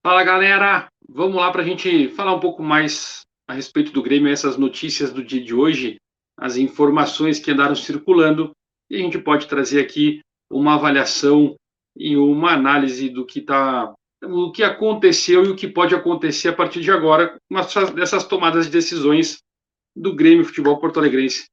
Fala, galera! Vamos lá para a gente falar um pouco mais a respeito do Grêmio, essas notícias do dia de hoje, as informações que andaram circulando, e a gente pode trazer aqui uma avaliação e uma análise do que aconteceu e o que pode acontecer a partir de agora, dessas tomadas de decisões do Grêmio Futebol Porto-Alegrense.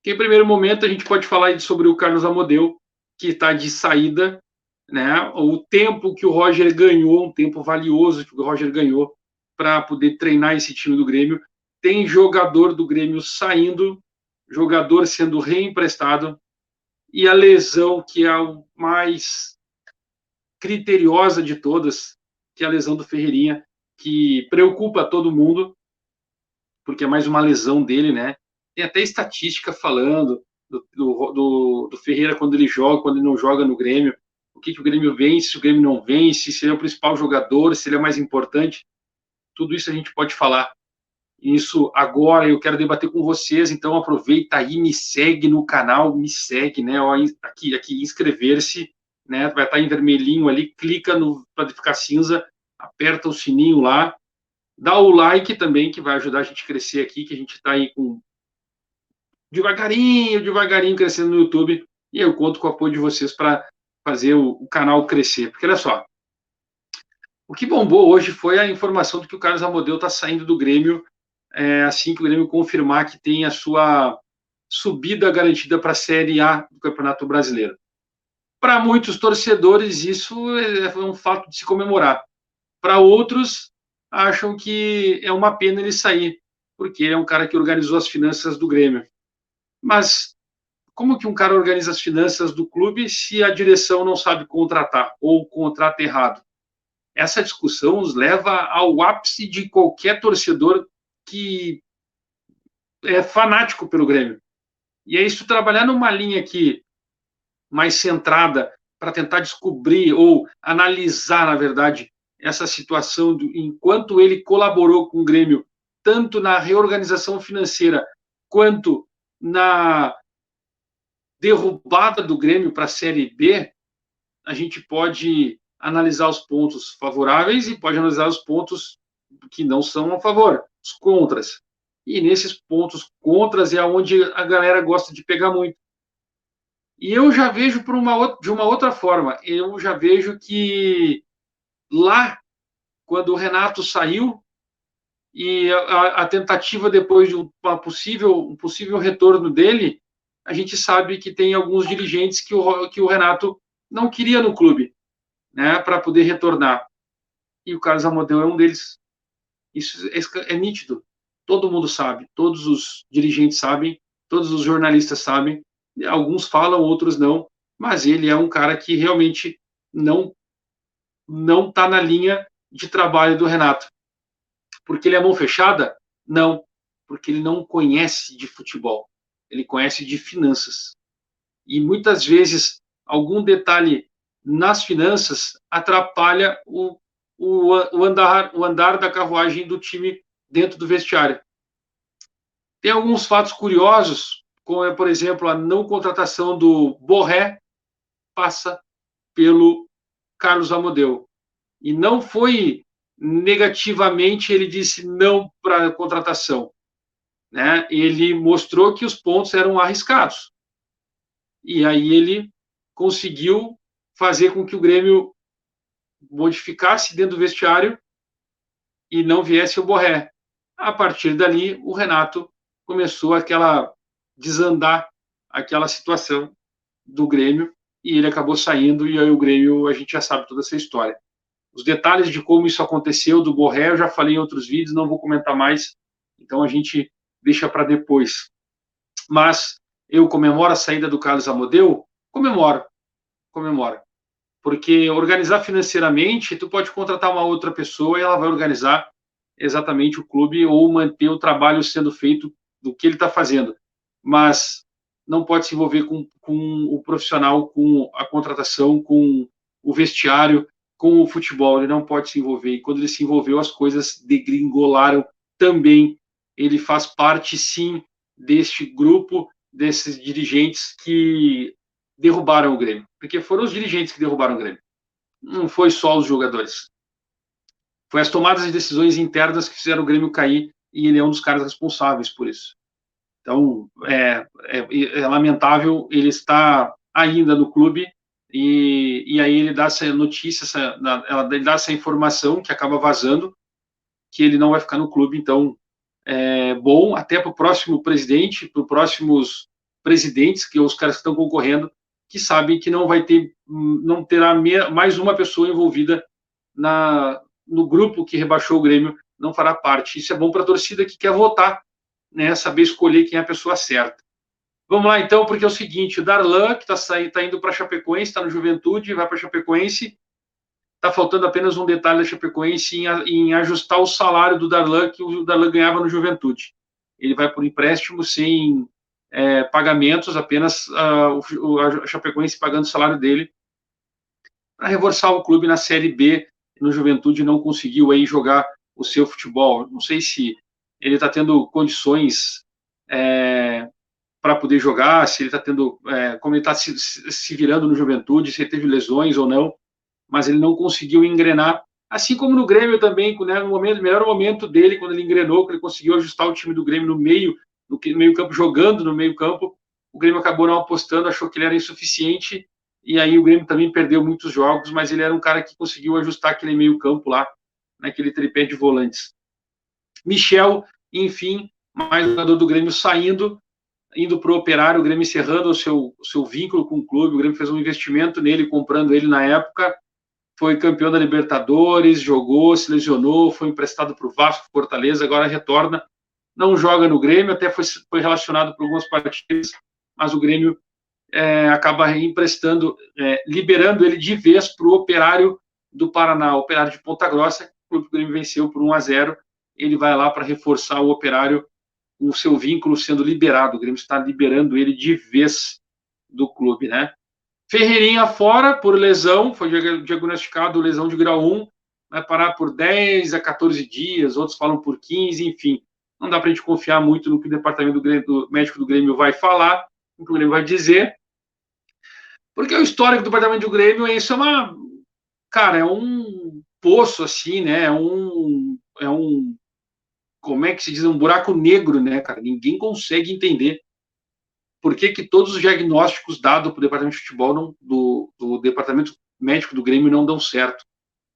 Em primeiro momento, a gente pode falar sobre o Carlos Amodeu, que está de saída, né? O tempo que o Roger ganhou, um tempo valioso que o Roger ganhou para poder treinar esse time do Grêmio. Tem jogador do Grêmio saindo, jogador sendo reemprestado, e a lesão que é a mais criteriosa de todas, que é a lesão do Ferreirinha, que preocupa todo mundo, porque é mais uma lesão dele, né? Tem até estatística falando do Ferreira quando ele joga, quando ele não joga no Grêmio, o que o Grêmio vence, se o Grêmio não vence, se ele é o principal jogador, se ele é mais importante. Tudo isso a gente pode falar. Isso agora eu quero debater com vocês, então aproveita aí, me segue no canal, me segue, né? Aqui inscrever-se, né? Vai estar em vermelhinho ali, clica no para ficar cinza, aperta o sininho lá, dá o like também, que vai ajudar a gente a crescer aqui, que a gente está aí com devagarinho crescendo no YouTube, e eu conto com o apoio de vocês para fazer o canal crescer. Porque olha só, o que bombou hoje foi a informação de que o Carlos Amodeu está saindo do Grêmio, assim que o Grêmio confirmar que tem a sua subida garantida para a Série A do Campeonato Brasileiro. Para muitos torcedores, isso é um fato de se comemorar. Para outros, acham que é uma pena ele sair, porque ele é um cara que organizou as finanças do Grêmio. Mas como que um cara organiza as finanças do clube se a direção não sabe contratar ou contrata errado? Essa discussão nos leva ao ápice de qualquer torcedor que é fanático pelo Grêmio. E é isso, trabalhar numa linha aqui mais centrada para tentar descobrir ou analisar, na verdade, essa situação enquanto ele colaborou com o Grêmio, tanto na reorganização financeira quanto na derrubada do Grêmio para a Série B, a gente pode analisar os pontos favoráveis e pode analisar os pontos que não são a favor, os contras. E nesses pontos contras é onde a galera gosta de pegar muito. E eu já vejo de uma outra forma. Eu já vejo que lá, quando o Renato saiu, e a tentativa depois de um possível retorno dele, a gente sabe que tem alguns dirigentes que o Renato não queria no clube, né, para poder retornar. E o Carlos Amodeu é um deles. Isso é nítido. Todo mundo sabe, todos os dirigentes sabem, todos os jornalistas sabem. Alguns falam, outros não. Mas ele é um cara que realmente não está na linha de trabalho do Renato. Porque ele é mão fechada? Não, porque ele não conhece de futebol, ele conhece de finanças. E muitas vezes algum detalhe nas finanças atrapalha o andar da carruagem do time dentro do vestiário. Tem alguns fatos curiosos, como, por exemplo, a não contratação do Borré passa pelo Carlos Amodeu. E não foi negativamente ele disse não para a contratação, né? Ele mostrou que os pontos eram arriscados. E aí ele conseguiu fazer com que o Grêmio modificasse dentro do vestiário e não viesse o Borré. A partir dali, o Renato começou aquela desandar aquela situação do Grêmio e ele acabou saindo e aí o Grêmio, a gente já sabe toda essa história. Os detalhes de como isso aconteceu do Borré eu já falei em outros vídeos, não vou comentar mais, então a gente deixa para depois. Mas eu comemoro a saída do Carlos Amodeu? Comemoro. Porque organizar financeiramente, tu pode contratar uma outra pessoa e ela vai organizar exatamente o clube ou manter o trabalho sendo feito do que ele está fazendo. Mas não pode se envolver com o profissional, com a contratação, com o vestiário, com o futebol. Ele não pode se envolver. E quando ele se envolveu, as coisas degringolaram também. Ele faz parte, sim, deste grupo, desses dirigentes que derrubaram o Grêmio. Porque foram os dirigentes que derrubaram o Grêmio. Não foi só os jogadores. Foi as tomadas de decisões internas que fizeram o Grêmio cair, e ele é um dos caras responsáveis por isso. Então, é lamentável ele estar ainda no clube, e aí ele dá essa notícia, ele dá essa informação que acaba vazando, que ele não vai ficar no clube. Então, é bom até para o próximo presidente, para os próximos presidentes, que os caras que estão concorrendo, que sabem que não terá mais uma pessoa envolvida no grupo que rebaixou o Grêmio, não fará parte. Isso é bom para a torcida que quer votar, né, saber escolher quem é a pessoa certa. Vamos lá, então, porque é o seguinte, o Darlan, que está indo para a Chapecoense, está no Juventude, vai para a Chapecoense, está faltando apenas um detalhe da Chapecoense em ajustar o salário do Darlan, que o Darlan ganhava no Juventude. Ele vai por empréstimo sem pagamentos, apenas a Chapecoense pagando o salário dele, para reforçar o clube na Série B. No Juventude não conseguiu aí jogar o seu futebol. Não sei se ele está tendo condições para poder jogar, se ele está tendo, como ele está se virando no Juventude, se ele teve lesões ou não, mas ele não conseguiu engrenar, assim como no Grêmio também, né, no melhor momento dele, quando ele engrenou, que ele conseguiu ajustar o time do Grêmio no meio campo, jogando no meio campo, o Grêmio acabou não apostando, achou que ele era insuficiente, e aí o Grêmio também perdeu muitos jogos, mas ele era um cara que conseguiu ajustar aquele meio campo lá, naquele tripé de volantes. Michel, enfim, mais um jogador do Grêmio saindo, indo para o Operário, o Grêmio encerrando o seu vínculo com o clube, o Grêmio fez um investimento nele, comprando ele na época, foi campeão da Libertadores, jogou, se lesionou, foi emprestado para o Vasco, Fortaleza, agora retorna, não joga no Grêmio, até foi relacionado por algumas partidas, mas o Grêmio acaba emprestando, liberando ele de vez para o Operário do Paraná, Operário de Ponta Grossa, o clube do Grêmio venceu por 1-0, ele vai lá para reforçar o Operário, com o seu vínculo sendo liberado, o Grêmio está liberando ele de vez do clube, né? Ferreirinha fora por lesão, foi diagnosticado lesão de grau 1, vai parar por 10 a 14 dias, outros falam por 15, enfim. Não dá para a gente confiar muito no que o departamento do médico do Grêmio vai falar, no que o Grêmio vai dizer, porque o histórico do departamento do Grêmio é cara, é um poço assim, né? Como é que se diz? Um buraco negro, né, cara? Ninguém consegue entender por que todos os diagnósticos dados para o departamento de futebol do departamento médico do Grêmio não dão certo.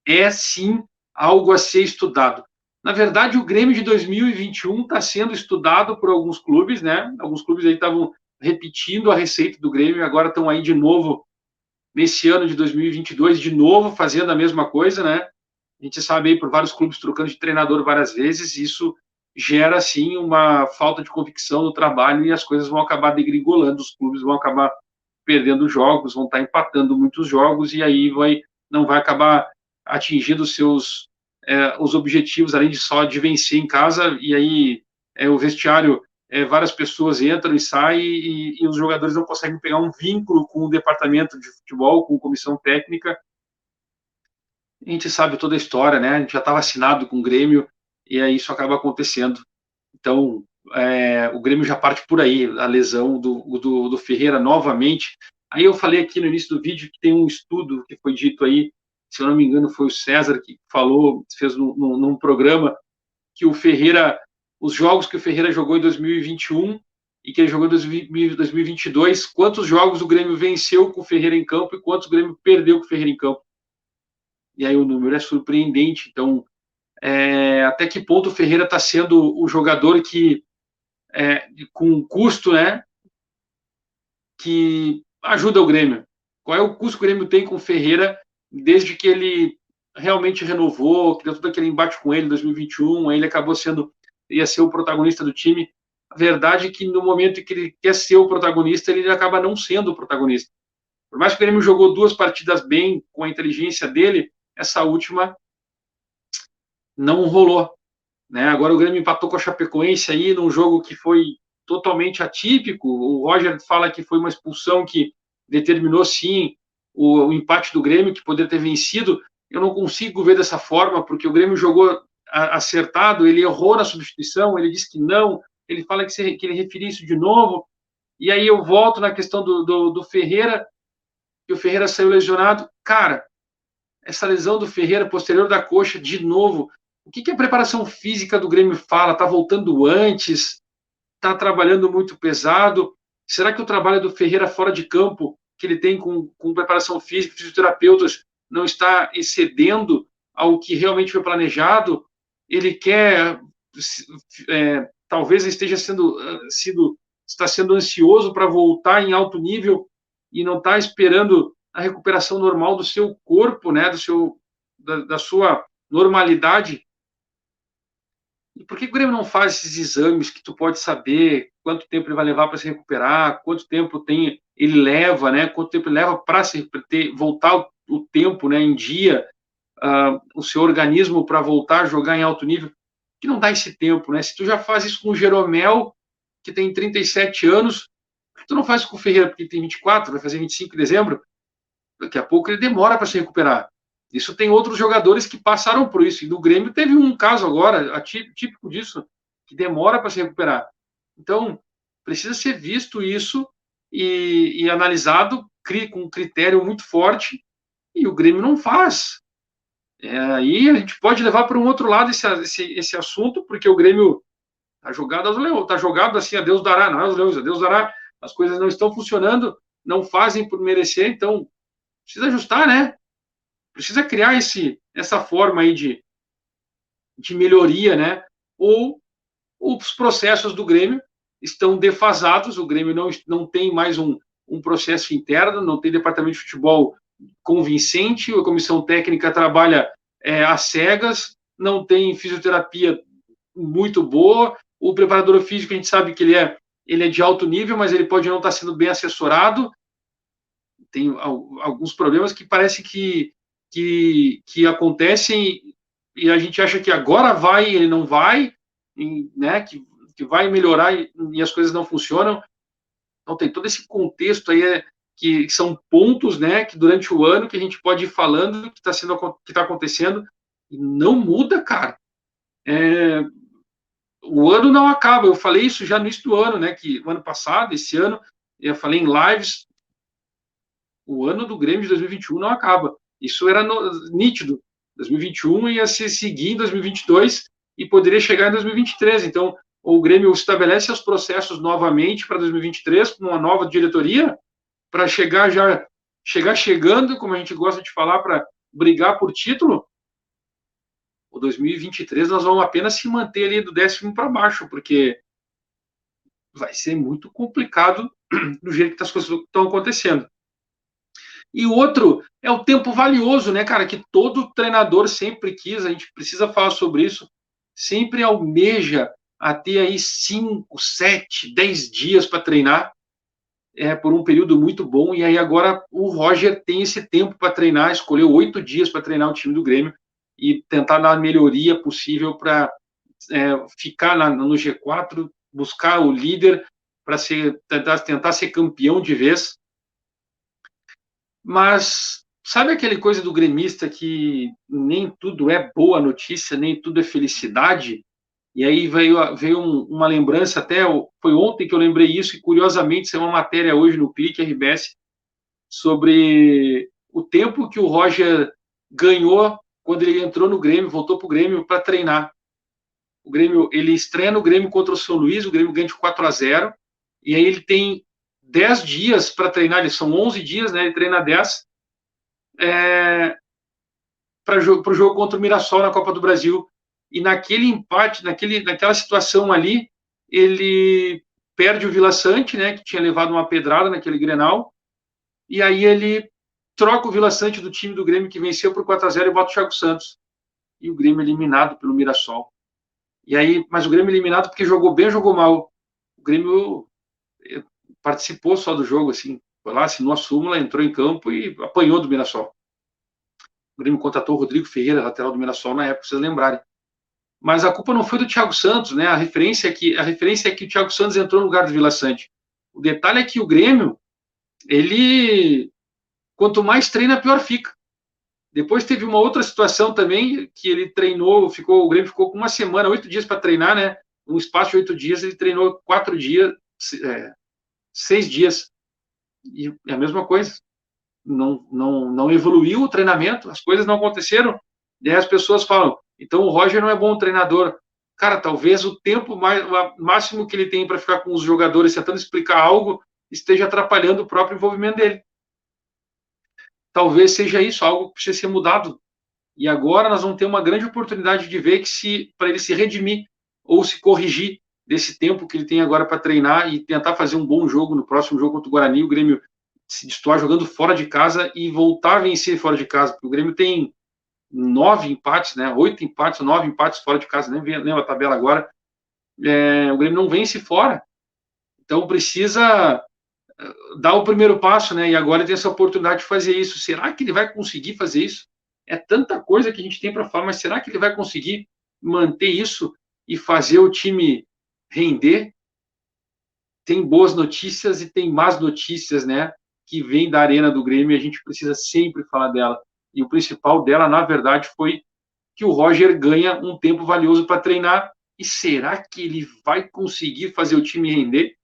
É, sim, algo a ser estudado. Na verdade, o Grêmio de 2021 está sendo estudado por alguns clubes, né? Alguns clubes aí estavam repetindo a receita do Grêmio e agora estão aí de novo, nesse ano de 2022, de novo fazendo a mesma coisa, né? A gente sabe aí por vários clubes trocando de treinador várias vezes, isso gera, sim, uma falta de convicção no trabalho e as coisas vão acabar degringolando, os clubes vão acabar perdendo jogos, vão estar empatando muitos jogos e aí não vai acabar atingindo os objetivos, além de vencer em casa, e aí o vestiário, várias pessoas entram e saem e os jogadores não conseguem pegar um vínculo com o departamento de futebol, com a comissão técnica. A gente sabe toda a história, né? A gente já está vacinado com o Grêmio e aí isso acaba acontecendo. Então, o Grêmio já parte por aí, a lesão do Ferreira novamente. Aí eu falei aqui no início do vídeo que tem um estudo que foi dito aí, se eu não me engano foi o César que falou, fez num programa, que o Ferreira, os jogos que o Ferreira jogou em 2021 e que ele jogou em 2022, quantos jogos o Grêmio venceu com o Ferreira em campo e quantos o Grêmio perdeu com o Ferreira em campo. E aí o número é surpreendente. Então, até que ponto o Ferreira está sendo o jogador que, com um custo, né, que ajuda o Grêmio? Qual é o custo que o Grêmio tem com o Ferreira desde que ele realmente renovou, que deu todo aquele embate com ele em 2021, aí ele acabou ia ser o protagonista do time. A verdade é que no momento em que ele quer ser o protagonista, ele acaba não sendo o protagonista. Por mais que o Grêmio jogou 2 partidas bem, com a inteligência dele, essa última não rolou, né? Agora o Grêmio empatou com a Chapecoense aí num jogo que foi totalmente atípico. O Roger fala que foi uma expulsão que determinou sim o empate do Grêmio, que poderia ter vencido. Eu não consigo ver dessa forma, porque o Grêmio jogou acertado, ele errou na substituição, ele disse que não, ele fala que ele referia isso de novo, e aí eu volto na questão do Ferreira, que o Ferreira saiu lesionado. Cara, essa lesão do Ferreira, posterior da coxa, de novo. O que a preparação física do Grêmio fala? Está voltando antes? Está trabalhando muito pesado? Será que o trabalho do Ferreira fora de campo, que ele tem com preparação física, fisioterapeutas, não está excedendo ao que realmente foi planejado? Ele quer, talvez esteja está sendo ansioso para voltar em alto nível e não está esperando a recuperação normal do seu corpo, né, da sua normalidade. E por que o Grêmio não faz esses exames que tu pode saber quanto tempo ele vai levar para se recuperar, quanto tempo ele leva, né? Quanto tempo ele leva para voltar o tempo, né, em dia, o seu organismo para voltar a jogar em alto nível, que não dá esse tempo, né? Se tu já faz isso com o Jeromel, que tem 37 anos, tu não faz isso com o Ferreira, porque tem 24, vai fazer 25 em dezembro, daqui a pouco ele demora para se recuperar. Isso tem outros jogadores que passaram por isso. E do Grêmio teve um caso agora, típico disso, que demora para se recuperar. Então, precisa ser visto isso e analisado com um critério muito forte, e o Grêmio não faz. Aí a gente pode levar para um outro lado esse assunto, porque o Grêmio está jogado aos leões, está jogado assim, a Deus dará, não é aos leões, a Deus dará. As coisas não estão funcionando, não fazem por merecer, então precisa ajustar, né? Precisa criar essa forma aí de melhoria, né? Ou os processos do Grêmio estão defasados, o Grêmio não tem mais um processo interno, não tem departamento de futebol convincente, a comissão técnica trabalha às cegas, não tem fisioterapia muito boa, o preparador físico a gente sabe que ele é de alto nível, mas ele pode não estar sendo bem assessorado, tem alguns problemas que parece que acontecem e a gente acha que agora vai, ele não vai, né, que vai melhorar e as coisas não funcionam. Então tem todo esse contexto aí que são pontos, né, que durante o ano que a gente pode ir falando que está acontecendo e não muda, cara. O ano não acaba. Eu falei isso já no início do ano, né, que o ano passado, esse ano, eu falei em lives, o ano do Grêmio de 2021 não acaba. Isso era nítido. 2021 ia se seguir em 2022 e poderia chegar em 2023. Então, o Grêmio estabelece os processos novamente para 2023 com uma nova diretoria para chegar chegando, como a gente gosta de falar, para brigar por título. O 2023 nós vamos apenas se manter ali do 10º para baixo, porque vai ser muito complicado do jeito que as coisas estão acontecendo. E o outro é o tempo valioso, né, cara, que todo treinador sempre quis, a gente precisa falar sobre isso, sempre almeja a ter aí 5, 7, 10 dias para treinar, por um período muito bom, e aí agora o Roger tem esse tempo para treinar, escolheu 8 dias para treinar o time do Grêmio e tentar dar a melhoria possível para ficar no G4, buscar o líder para tentar ser campeão de vez. Mas sabe aquele coisa do gremista que nem tudo é boa notícia, nem tudo é felicidade? E aí veio uma lembrança, até foi ontem que eu lembrei isso, e curiosamente saiu uma matéria hoje no Clique RBS sobre o tempo que o Roger ganhou quando ele entrou no Grêmio, voltou para o Grêmio para treinar. O Grêmio, ele estreia no Grêmio contra o São Luís, o Grêmio ganha de 4-0, e aí ele tem 10 dias para treinar, eles são 11 dias, né? Ele treina 10 para o jogo contra o Mirassol na Copa do Brasil. E naquele empate, naquela situação ali, ele perde o Vila Sante, né, que tinha levado uma pedrada naquele Grenal, e aí ele troca o Vila Sante do time do Grêmio, que venceu por 4-0, e bota o Thiago Santos. E o Grêmio eliminado pelo Mirassol. E aí, mas o Grêmio eliminado porque jogou bem ou jogou mal? O Grêmio participou só do jogo, assim, foi lá, assinou a súmula, entrou em campo e apanhou do Mirassol. O Grêmio contratou o Rodrigo Ferreira, lateral do Mirassol, na época, vocês lembrarem. Mas a culpa não foi do Thiago Santos, né? A referência é que o Thiago Santos entrou no lugar do Vila Sante. O detalhe é que o Grêmio, ele, quanto mais treina, pior fica. Depois teve uma outra situação também, que ele treinou, o Grêmio ficou com uma semana, 8 dias para treinar, né? Um espaço de 8 dias, ele treinou 4 dias, 6 dias. E é a mesma coisa. não evoluiu o treinamento, as coisas não aconteceram, e aí as pessoas falam, então o Roger não é bom treinador. Cara, talvez o tempo máximo que ele tem para ficar com os jogadores tentando explicar algo esteja atrapalhando o próprio envolvimento dele. Talvez seja isso, algo que precisa ser mudado. E agora nós vamos ter uma grande oportunidade de ver que se para ele se redimir ou se corrigir desse tempo que ele tem agora para treinar e tentar fazer um bom jogo no próximo jogo contra o Guarani, o Grêmio se destoar jogando fora de casa e voltar a vencer fora de casa, porque o Grêmio tem 9 empates, né? 8 empates, 9 empates fora de casa, nem lembro a tabela agora. O Grêmio não vence fora. Então precisa dar o primeiro passo, né? E agora tem essa oportunidade de fazer isso. Será que ele vai conseguir fazer isso? É tanta coisa que a gente tem para falar, mas será que ele vai conseguir manter isso e fazer o time render? Tem boas notícias e tem más notícias, né? Que vem da arena do Grêmio e a gente precisa sempre falar dela. E o principal dela, na verdade, foi que o Roger ganha um tempo valioso para treinar. E será que ele vai conseguir fazer o time render?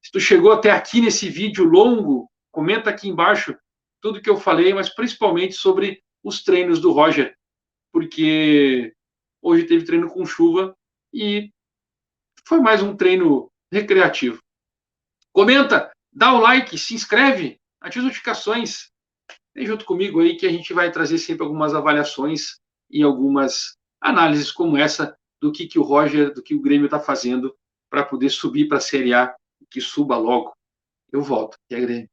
Se tu chegou até aqui nesse vídeo longo, comenta aqui embaixo tudo que eu falei, mas principalmente sobre os treinos do Roger, porque hoje teve treino com chuva e foi mais um treino recreativo. Comenta, dá o like, se inscreve, ativa as notificações. Vem junto comigo aí que a gente vai trazer sempre algumas avaliações e algumas análises como essa do que o Roger, do que o Grêmio está fazendo para poder subir para a Série A, que suba logo. Eu volto, que é Grêmio.